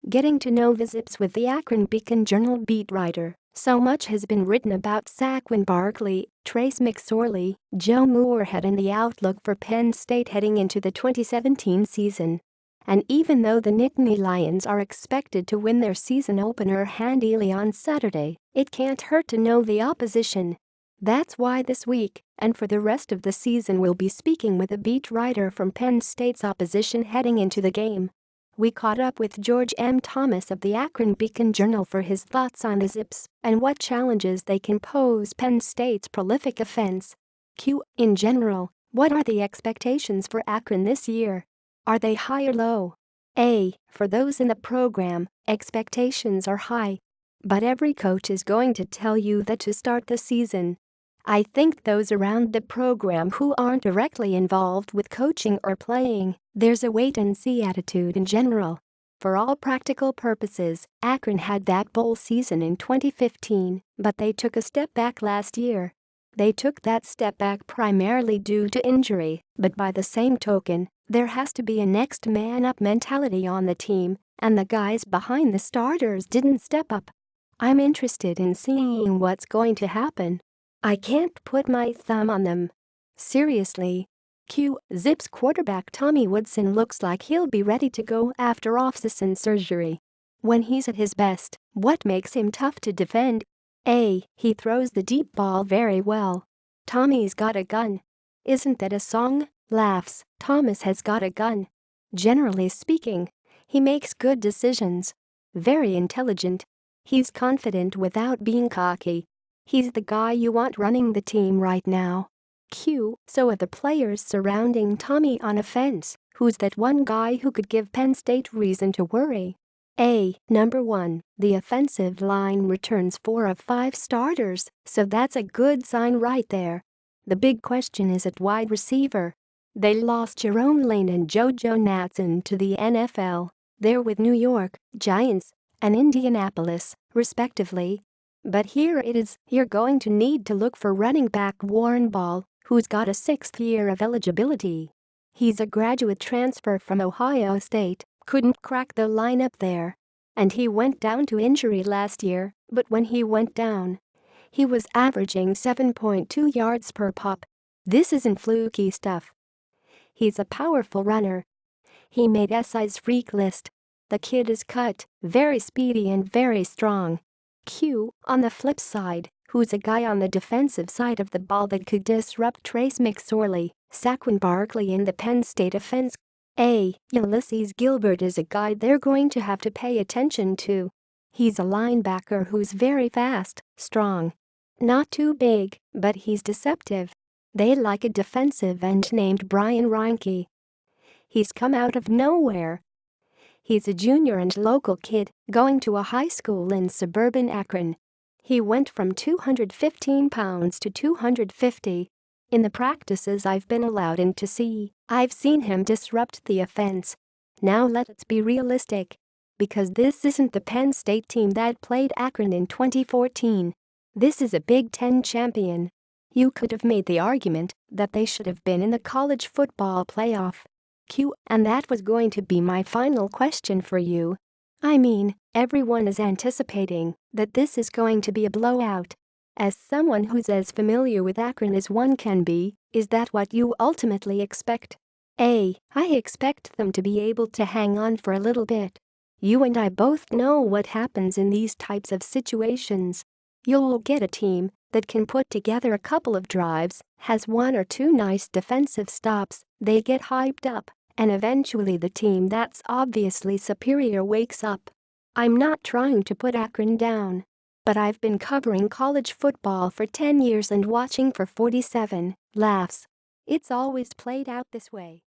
Getting to know the Zips with the Akron Beacon Journal beat writer. So much has been written about Saquon Barkley, Trace McSorley, Joe Moorhead and the outlook for Penn State heading into the 2017 season. And even though the Nittany Lions are expected to win their season opener handily on Saturday, it can't hurt to know the opposition. That's why this week, and for the rest of the season, we'll be speaking with a beat writer from Penn State's opposition heading into the game. We caught up with George M. Thomas of the Akron Beacon Journal for his thoughts on the Zips and what challenges they can pose Penn State's prolific offense. In general, what are the expectations for Akron this year? Are they high or low? For those in the program, expectations are high. But every coach is going to tell you that to start the season. I think those around the program who aren't directly involved with coaching or playing, there's a wait-and-see attitude in general. For all practical purposes, Akron had that bowl season in 2015, but they took a step back last year. They took that step back primarily due to injury, but by the same token, there has to be a next man up mentality on the team, and the guys behind the starters didn't step up. I'm interested in seeing what's going to happen. I can't put my thumb on them. Seriously. Zips quarterback Tommy Woodson looks like he'll be ready to go after off-season surgery. When he's at his best, what makes him tough to defend? He throws the deep ball very well. Tommy's got a gun. Isn't that a song? Laughs. Thomas has got a gun. Generally speaking, he makes good decisions. Very intelligent. He's confident without being cocky. He's the guy you want running the team right now. So are the players surrounding Tommy on offense. Who's that one guy who could give Penn State reason to worry? Number 1, the offensive line returns 4 of 5 starters, so that's a good sign right there. The big question is at wide receiver. They lost Jerome Lane and JoJo Natson to the NFL. They're with New York Giants and Indianapolis, respectively. But here it is, you're going to need to look for running back Warren Ball, who's got a 6th year of eligibility. He's a graduate transfer from Ohio State, couldn't crack the lineup there. And he went down to injury last year, but when he went down, he was averaging 7.2 yards per pop. This isn't fluky stuff. He's a powerful runner. He made SI's freak list. The kid is cut, very speedy and very strong. On the flip side, who's a guy on the defensive side of the ball that could disrupt Trace McSorley, Saquon Barkley in the Penn State offense? Ulysses Gilbert is a guy they're going to have to pay attention to. He's a linebacker who's very fast, strong. Not too big, but he's deceptive. They like a defensive end named Brian Reinke. He's come out of nowhere. He's a junior and local kid, going to a high school in suburban Akron. He went from 215 pounds to 250. In the practices I've been allowed in to see, I've seen him disrupt the offense. Now let's be realistic. Because this isn't the Penn State team that played Akron in 2014. This is a Big Ten champion. You could have made the argument that they should have been in the college football playoff. And that was going to be my final question for you. I mean, everyone is anticipating that this is going to be a blowout. As someone who's as familiar with Akron as one can be, is that what you ultimately expect? I expect them to be able to hang on for a little bit. You and I both know what happens in these types of situations. You'll get a team that can put together a couple of drives, has 1 or 2 nice defensive stops, they get hyped up, and eventually the team that's obviously superior wakes up. I'm not trying to put Akron down. But I've been covering college football for 10 years and watching for 47. Laughs. It's always played out this way.